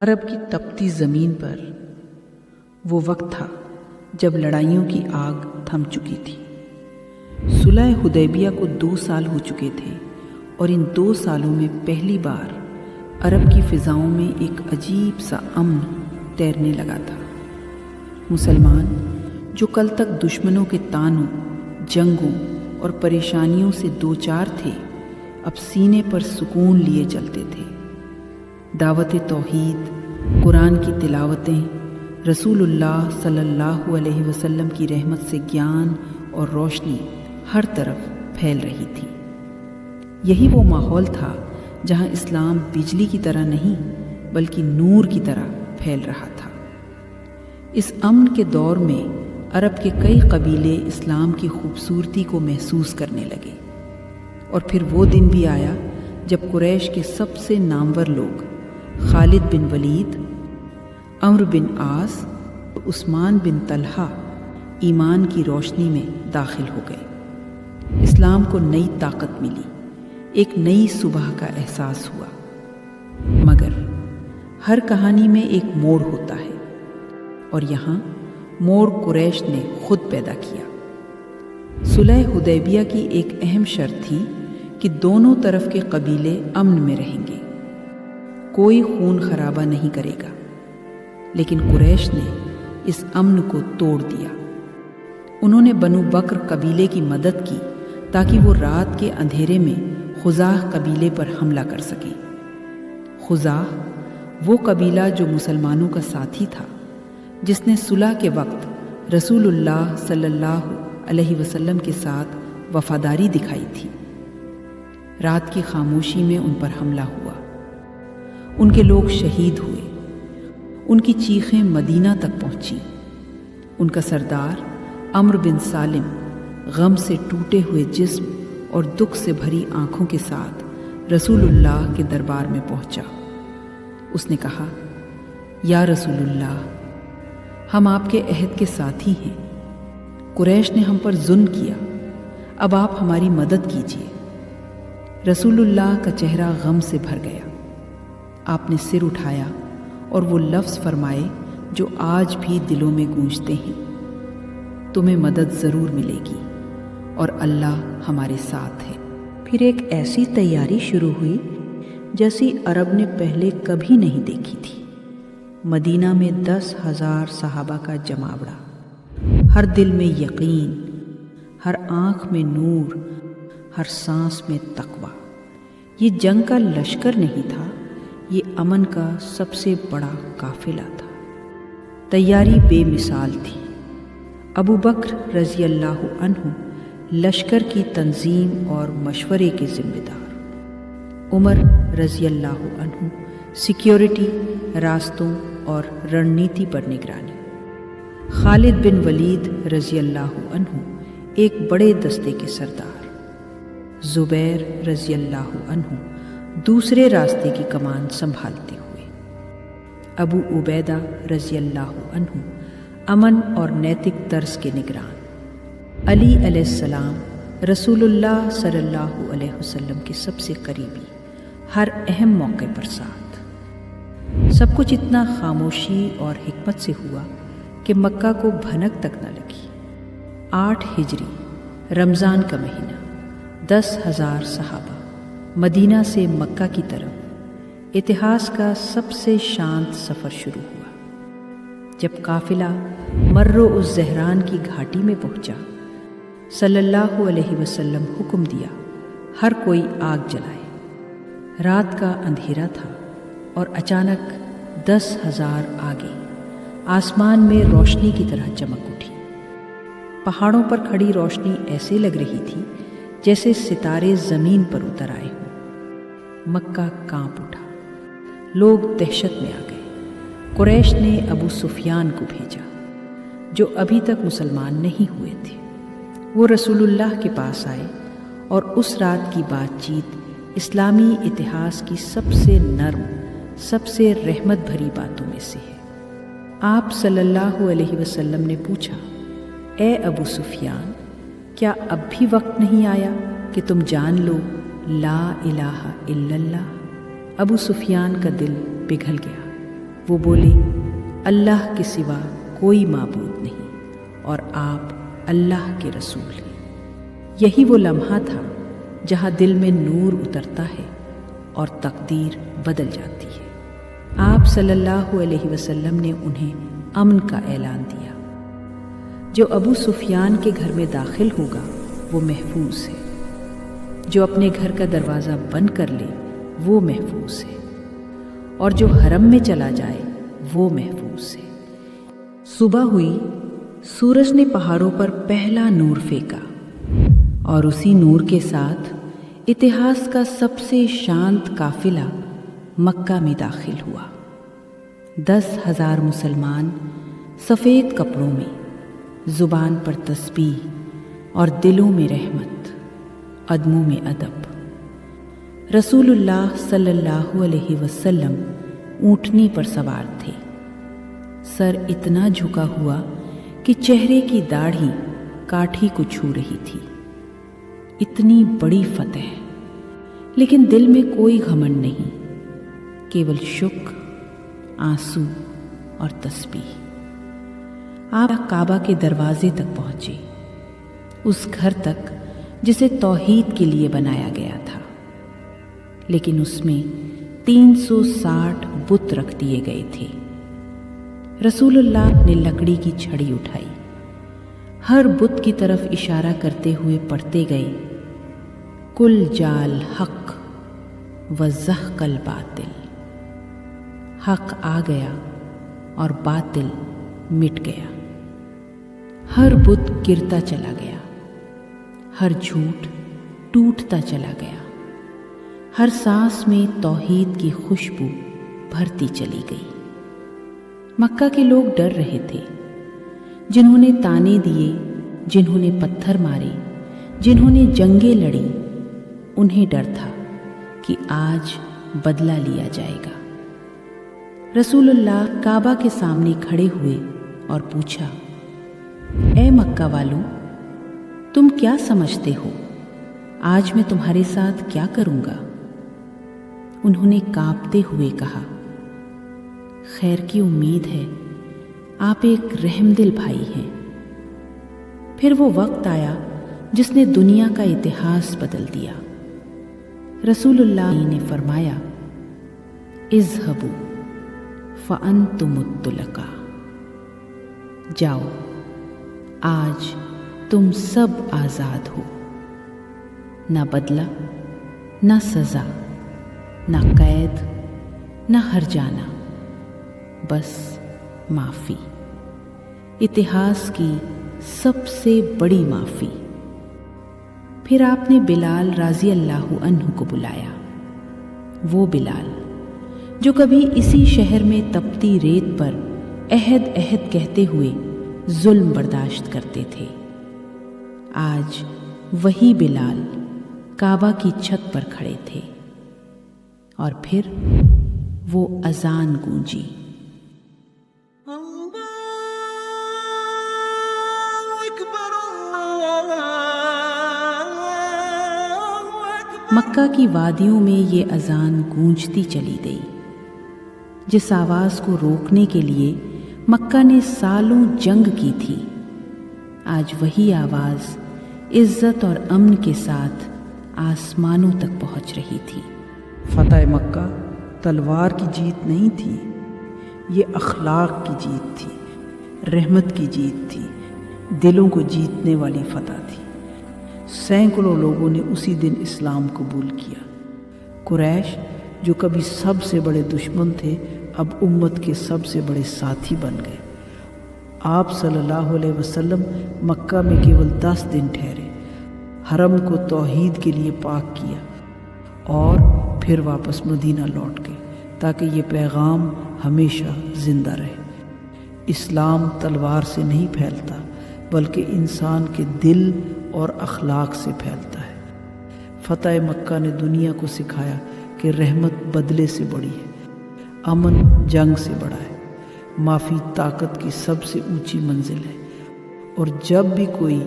عرب کی تپتی زمین پر وہ وقت تھا جب لڑائیوں کی آگ تھم چکی تھی۔ صلح حدیبیہ کو 2 سال ہو چکے تھے اور ان 2 سالوں میں پہلی بار عرب کی فضاؤں میں ایک عجیب سا امن تیرنے لگا تھا۔ مسلمان جو کل تک دشمنوں کے طعنوں، جنگوں اور پریشانیوں سے دوچار تھے، اب سینے پر سکون لیے چلتے تھے۔ دعوت توحید، قرآن کی تلاوتیں، رسول اللہ صلی اللہ علیہ وسلم کی رحمت سے گیان اور روشنی ہر طرف پھیل رہی تھی۔ یہی وہ ماحول تھا جہاں اسلام بجلی کی طرح نہیں بلکہ نور کی طرح پھیل رہا تھا۔ اس امن کے دور میں عرب کے کئی قبیلے اسلام کی خوبصورتی کو محسوس کرنے لگے، اور پھر وہ دن بھی آیا جب قریش کے سب سے نامور لوگ خالد بن ولید، عمرو بن عاص، عثمان بن طلحہ ایمان کی روشنی میں داخل ہو گئے۔ اسلام کو نئی طاقت ملی، ایک نئی صبح کا احساس ہوا۔ مگر ہر کہانی میں ایک موڑ ہوتا ہے، اور یہاں موڑ قریش نے خود پیدا کیا۔ صلح حدیبیہ کی ایک اہم شرط تھی کہ دونوں طرف کے قبیلے امن میں رہیں گے، کوئی خون خرابہ نہیں کرے گا۔ لیکن قریش نے اس امن کو توڑ دیا۔ انہوں نے بنو بکر قبیلے کی مدد کی تاکہ وہ رات کے اندھیرے میں خزاع قبیلے پر حملہ کر سکیں۔ خزاع وہ قبیلہ جو مسلمانوں کا ساتھی تھا، جس نے صلح کے وقت رسول اللہ صلی اللہ علیہ وسلم کے ساتھ وفاداری دکھائی تھی۔ رات کی خاموشی میں ان پر حملہ ہوا، ان کے لوگ شہید ہوئے، ان کی چیخیں مدینہ تک پہنچی۔ ان کا سردار عمرو بن سالم غم سے ٹوٹے ہوئے جسم اور دکھ سے بھری آنکھوں کے ساتھ رسول اللہ کے دربار میں پہنچا۔ اس نے کہا، یا رسول اللہ، ہم آپ کے عہد کے ساتھی ہیں، قریش نے ہم پر ظلم کیا، اب آپ ہماری مدد کیجیے۔ رسول اللہ کا چہرہ غم سے بھر گیا۔ آپ نے سر اٹھایا اور وہ لفظ فرمائے جو آج بھی دلوں میں گونجتے ہیں، تمہیں مدد ضرور ملے گی اور اللہ ہمارے ساتھ ہے۔ پھر ایک ایسی تیاری شروع ہوئی جیسی عرب نے پہلے کبھی نہیں دیکھی تھی۔ مدینہ میں 10,000 صحابہ کا جماوڑا، ہر دل میں یقین، ہر آنکھ میں نور، ہر سانس میں تقویٰ۔ یہ جنگ کا لشکر نہیں تھا، یہ امن کا سب سے بڑا قافلہ تھا۔ تیاری بے مثال تھی۔ ابو بکر رضی اللہ عنہ لشکر کی تنظیم اور مشورے کے ذمہ دار، عمر رضی اللہ عنہ سیکیورٹی، راستوں اور رننیتی پر نگرانی، خالد بن ولید رضی اللہ عنہ ایک بڑے دستے کے سردار، زبیر رضی اللہ عنہ دوسرے راستے کی کمان سنبھالتے ہوئے، ابو عبیدہ رضی اللہ عنہ امن اور نیتک طرز کے نگران، علی علیہ السلام رسول اللہ صلی اللہ علیہ وسلم کے سب سے قریبی، ہر اہم موقع پر ساتھ۔ سب کچھ اتنا خاموشی اور حکمت سے ہوا کہ مکہ کو بھنک تک نہ لگی۔ 8 ہجری رمضان کا مہینہ، 10,000 صحابہ مدینہ سے مکہ کی طرف اتہاس کا سب سے شانت سفر شروع ہوا۔ جب قافلہ مرو الزہران کی گھاٹی میں پہنچا، صلی اللہ علیہ وسلم حکم دیا، ہر کوئی آگ جلائے۔ رات کا اندھیرا تھا اور اچانک 10,000 آگے آسمان میں روشنی کی طرح چمک اٹھی۔ پہاڑوں پر کھڑی روشنی ایسے لگ رہی تھی جیسے ستارے زمین پر اتر آئے ہوں۔ مکہ کانپ اٹھا، لوگ دہشت میں آ گئے۔ قریش نے ابو سفیان کو بھیجا، جو ابھی تک مسلمان نہیں ہوئے تھے۔ وہ رسول اللہ کے پاس آئے، اور اس رات کی بات چیت اسلامی اتہاس کی سب سے نرم، سب سے رحمت بھری باتوں میں سے ہے۔ آپ صلی اللہ علیہ وسلم نے پوچھا، اے ابو سفیان، کیا اب بھی وقت نہیں آیا کہ تم جان لو لا الہ الا اللہ؟ ابو سفیان کا دل پگھل گیا۔ وہ بولے، اللہ کے سوا کوئی معبود نہیں اور آپ اللہ کے رسول ہیں۔ یہی وہ لمحہ تھا جہاں دل میں نور اترتا ہے اور تقدیر بدل جاتی ہے۔ آپ صلی اللہ علیہ وسلم نے انہیں امن کا اعلان دیا۔ جو ابو سفیان کے گھر میں داخل ہوگا وہ محفوظ ہے، جو اپنے گھر کا دروازہ بند کر لے وہ محفوظ ہے، اور جو حرم میں چلا جائے وہ محفوظ ہے۔ صبح ہوئی، سورج نے پہاڑوں پر پہلا نور پھینکا، اور اسی نور کے ساتھ اتہاس کا سب سے شانت قافلہ مکہ میں داخل ہوا۔ 10,000 مسلمان سفید کپڑوں میں، زبان پر تسبیح اور دلوں میں رحمت، قدموں میں ادب۔ رسول اللہ صلی اللہ علیہ وسلم اونٹنی پر سوار تھے، سر اتنا جھکا ہوا کہ چہرے کی داڑھی کاٹھی کو چھو رہی تھی۔ اتنی بڑی فتح، لیکن دل میں کوئی گھمنڈ نہیں، کیول شکر، آنسو اور تسبیح۔ آپ کعبہ کے دروازے تک پہنچے، اس گھر تک جسے توحید کے لیے بنایا گیا تھا، لیکن اس میں 360 بت رکھ دیے گئے تھے۔ رسول اللہ نے لکڑی کی چھڑی اٹھائی، ہر بت کی طرف اشارہ کرتے ہوئے پڑھتے گئے، کل جال حق وزحق الباطل۔ حق آ گیا اور باطل مٹ گیا۔ ہر بت گرتا چلا گیا، ہر جھوٹ ٹوٹتا چلا گیا، ہر سانس میں توحید کی خوشبو بھرتی چلی گئی۔ مکہ کے لوگ ڈر رہے تھے، جنہوں نے تانے دیے، جنہوں نے پتھر مارے، جنہوں نے جنگیں لڑی، انہیں ڈر تھا کہ آج بدلہ لیا جائے گا۔ رسول اللہ کعبہ کے سامنے کھڑے ہوئے اور پوچھا، اے مکہ والوں، تم کیا سمجھتے ہو؟ آج میں تمہارے ساتھ کیا کروں گا؟ انہوں نے کانپتے ہوئے کہا، خیر کی امید ہے، آپ ایک رحم دل بھائی ہیں۔ پھر وہ وقت آیا جس نے دنیا کا اتہاس بدل دیا۔ رسول اللہ نے فرمایا، اذهبوا فأنتم الطلقاء، جاؤ، آج تم سب آزاد ہو، نہ بدلہ، نہ سزا، نہ قید، نہ ہرجانہ، بس معافی، اتہاس کی سب سے بڑی معافی۔ پھر آپ نے بلال رضی اللہ عنہ کو بلایا، وہ بلال جو کبھی اسی شہر میں تپتی ریت پر عہد عہد کہتے ہوئے ظلم برداشت کرتے تھے، آج وہی بلال کعبہ کی چھت پر کھڑے تھے، اور پھر وہ اذان گونجی، مکہ کی وادیوں میں یہ اذان گونجتی چلی گئی، جس آواز کو روکنے کے لیے مکہ نے سالوں جنگ کی تھی، آج وہی آواز عزت اور امن کے ساتھ آسمانوں تک پہنچ رہی تھی۔ فتح مکہ تلوار کی جیت نہیں تھی، یہ اخلاق کی جیت تھی، رحمت کی جیت تھی، دلوں کو جیتنے والی فتح تھی۔ سینکڑوں لوگوں نے اسی دن اسلام قبول کیا۔ قریش جو کبھی سب سے بڑے دشمن تھے، اب امت کے سب سے بڑے ساتھی بن گئے۔ آپ صلی اللہ علیہ وسلم مکہ میں کیول 10 دن ٹھہرے، حرم کو توحید کے لیے پاک کیا اور پھر واپس مدینہ لوٹ گئے تاکہ یہ پیغام ہمیشہ زندہ رہے۔ اسلام تلوار سے نہیں پھیلتا بلکہ انسان کے دل اور اخلاق سے پھیلتا ہے۔ فتح مکہ نے دنیا کو سکھایا کہ رحمت بدلے سے بڑی ہے، امن جنگ سے بڑا ہے، معافی طاقت کی سب سے اونچی منزل ہے۔ اور جب بھی کوئی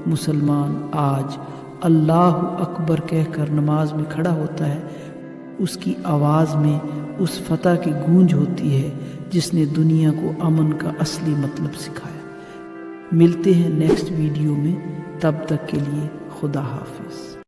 مسلمان آج اللہ اکبر کہہ کر نماز میں کھڑا ہوتا ہے، اس کی آواز میں اس فتح کی گونج ہوتی ہے جس نے دنیا کو امن کا اصلی مطلب سکھایا۔ ملتے ہیں نیکسٹ ویڈیو میں، تب تک کے لیے خدا حافظ۔